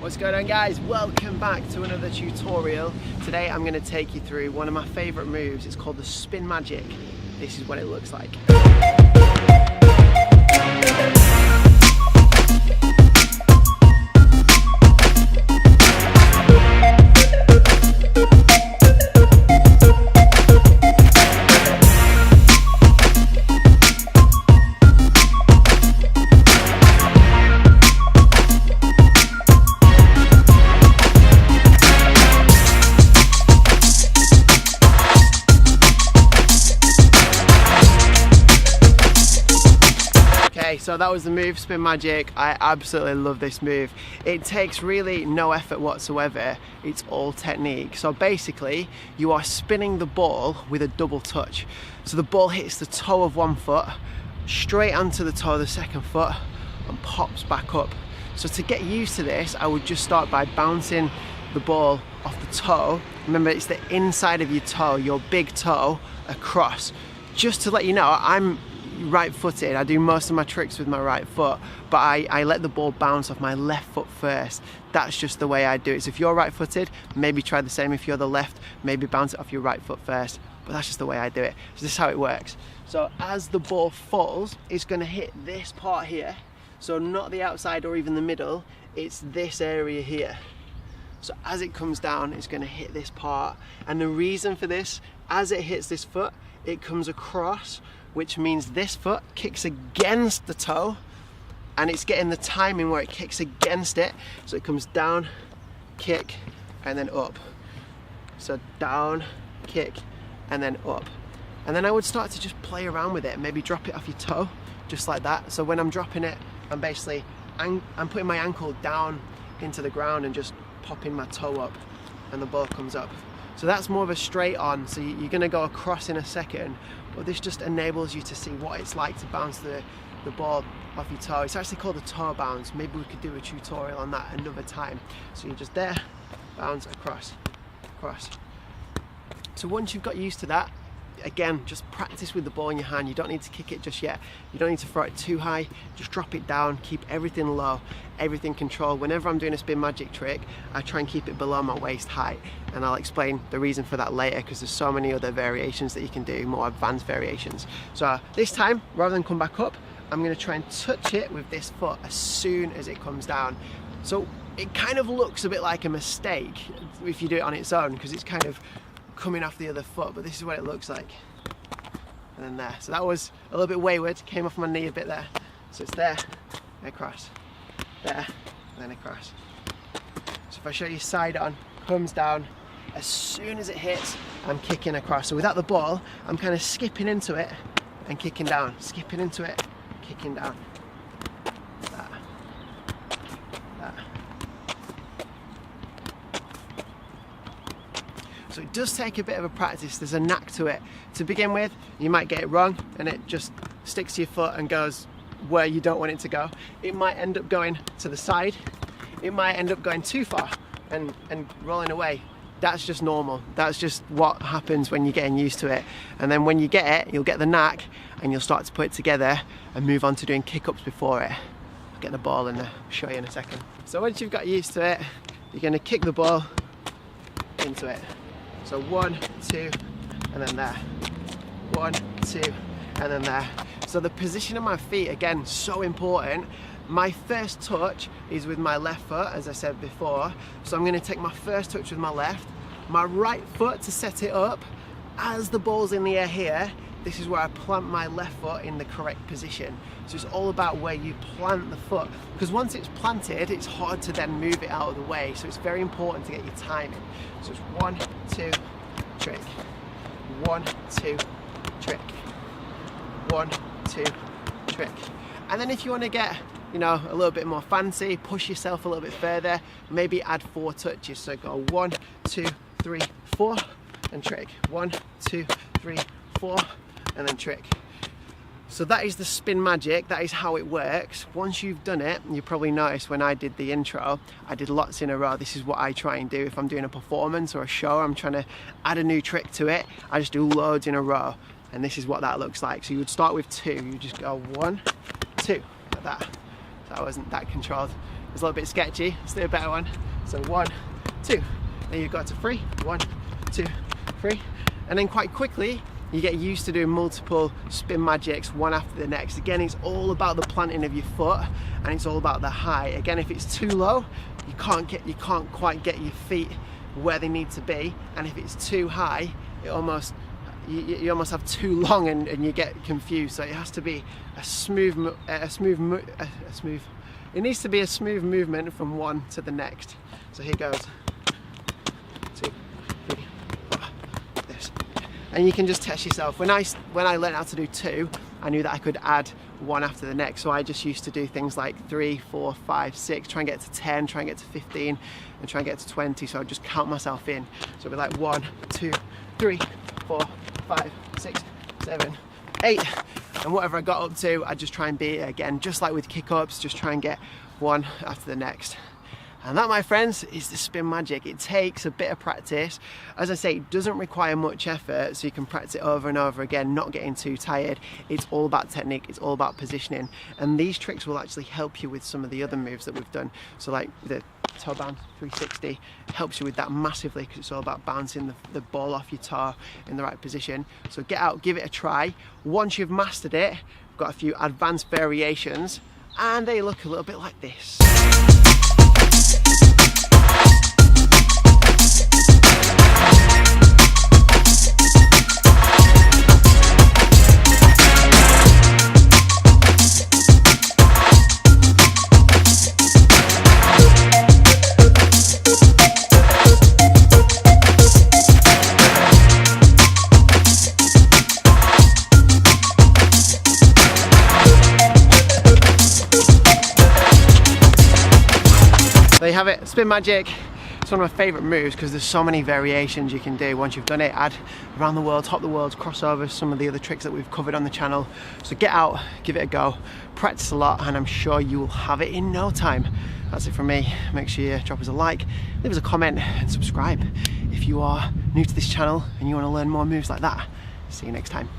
What's going on, guys? Welcome back to another tutorial. Today I'm going to take you through one of my favourite moves. It's called the Spin Magic. This is what it looks like. So that was the move, Spin Magic. I absolutely love this move. It takes really no effort whatsoever. It's all technique. So basically, you are spinning the ball with a double touch. So the ball hits the toe of one foot, straight onto the toe of the second foot, and pops back up. So to get used to this, I would just start by bouncing the ball off the toe. Remember, it's the inside of your toe, your big toe, across. Just to let you know, I'm right-footed. I do most of my tricks with my right foot, but I let the ball bounce off my left foot first. That's just the way I do it. So if you're right-footed, maybe try the same. If you're the left, maybe bounce it off your right foot first. But that's just the way I do it. So this is how it works. So as the ball falls, it's going to hit this part here. So not the outside or even the middle, it's this area here. So as it comes down, it's going to hit this part. And the reason for this, as it hits this foot, it comes across, which means this foot kicks against the toe, and it's getting the timing where it kicks against it. So it comes down, kick, and then up. So down, kick, and then up. And then I would start to just play around with it, maybe drop it off your toe, just like that. So when I'm dropping it, I'm basically, I'm putting my ankle down into the ground and just popping my toe up, and the ball comes up. So that's more of a straight on, so you're gonna go across in a second, but this just enables you to see what it's like to bounce the ball off your toe. It's actually called a toe bounce. Maybe we could do a tutorial on that another time. So you're just there, bounce, across, across. So once you've got used to that, again, just practice with the ball in your hand. You don't need to kick it just yet. You don't need to throw it too high. Just drop it down, keep everything low, everything controlled. Whenever I'm doing a Spin Magic trick, I try and keep it below my waist height. And I'll explain the reason for that later, because there's so many other variations that you can do, more advanced variations. So this time, rather than come back up, I'm gonna try and touch it with this foot as soon as it comes down. So it kind of looks a bit like a mistake if you do it on its own, because it's kind of coming off the other foot, but this is what it looks like. And then there. So that was a little bit wayward, came off my knee a bit there. So it's there, across, there, and then across. So if I show you side on, comes down, as soon as it hits, I'm kicking across. So without the ball, I'm kind of skipping into it and kicking down, skipping into it, kicking down. That. That. So it does take a bit of a practice. There's a knack to it. To begin with, you might get it wrong and it just sticks to your foot and goes where you don't want it to go. It might end up going to the side. It might end up going too far and rolling away. That's just normal. That's just what happens when you're getting used to it. And then when you get it, you'll get the knack and you'll start to put it together and move on to doing kick-ups before it. I'll get the ball and show you in a second. So once you've got used to it, you're gonna kick the ball into it. So 1, 2, and then there. 1, 2, and then there. So the position of my feet, again, so important. My first touch is with my left foot, as I said before. So I'm gonna take my first touch with my left, my right foot to set it up. As the ball's in the air here, this is where I plant my left foot in the correct position. So it's all about where you plant the foot, because once it's planted, it's hard to then move it out of the way. So it's very important to get your timing. So it's 1, 2, trick. 1, 2, trick. 1, 2, trick. And then if you want to get, you know, a little bit more fancy, push yourself a little bit further, maybe add 4 touches. So go 1, 2, 3, 4, and trick. 1, 2, 3, 4, and then trick. So that is the Spin Magic. That is how it works. Once you've done it, you probably noticed when I did the intro, I did lots in a row. This is what I try and do if I'm doing a performance or a show. I'm trying to add a new trick to it. I just do loads in a row, and this is what that looks like. So you would start with 2. You just go 1, 2, like that. So that wasn't that controlled. It was a little bit sketchy. Let's do a better one. So 1, 2, then you go to 3, 1, 2, 3, and then quite quickly you get used to doing multiple spin magics one after the next. Again, it's all about the planting of your foot, and it's all about the height. Again, if it's too low, you can't quite get your feet where they need to be, and if it's too high, it almost you almost have too long and you get confused. So it has to be a smooth. It needs to be a smooth movement from one to the next. So here goes. 2, 3, 4. This. And you can just test yourself. When I learned how to do 2, I knew that I could add 1 after the next. So I just used to do things like 3, 4, 5, 6, try and get to 10, try and get to 15, and try and get to 20. So I'd just count myself in. So it'd be like 1, 2, 3, 4, 5, 6, 7, 8. And whatever I got up to, I'd just try and beat it again. Just like with kick-ups, just try and get 1 after the next. And that, my friends, is the spin magic. It takes a bit of practice. As I say, it doesn't require much effort, so you can practice it over and over again, not getting too tired. It's all about technique, it's all about positioning. And these tricks will actually help you with some of the other moves that we've done. So like the toe bounce 360 helps you with that massively, because it's all about bouncing the ball off your toe in the right position. So get out, give it a try. Once you've mastered it, we've got a few advanced variations, and they look a little bit like this. There you have it, spin magic. It's one of my favourite moves because there's so many variations you can do. Once you've done it, add around the world, top the world, crossovers, some of the other tricks that we've covered on the channel. So get out, give it a go, practice a lot, and I'm sure you will have it in no time. That's it from me. Make sure you drop us a like, leave us a comment, and subscribe if you are new to this channel and you want to learn more moves like that. See you next time.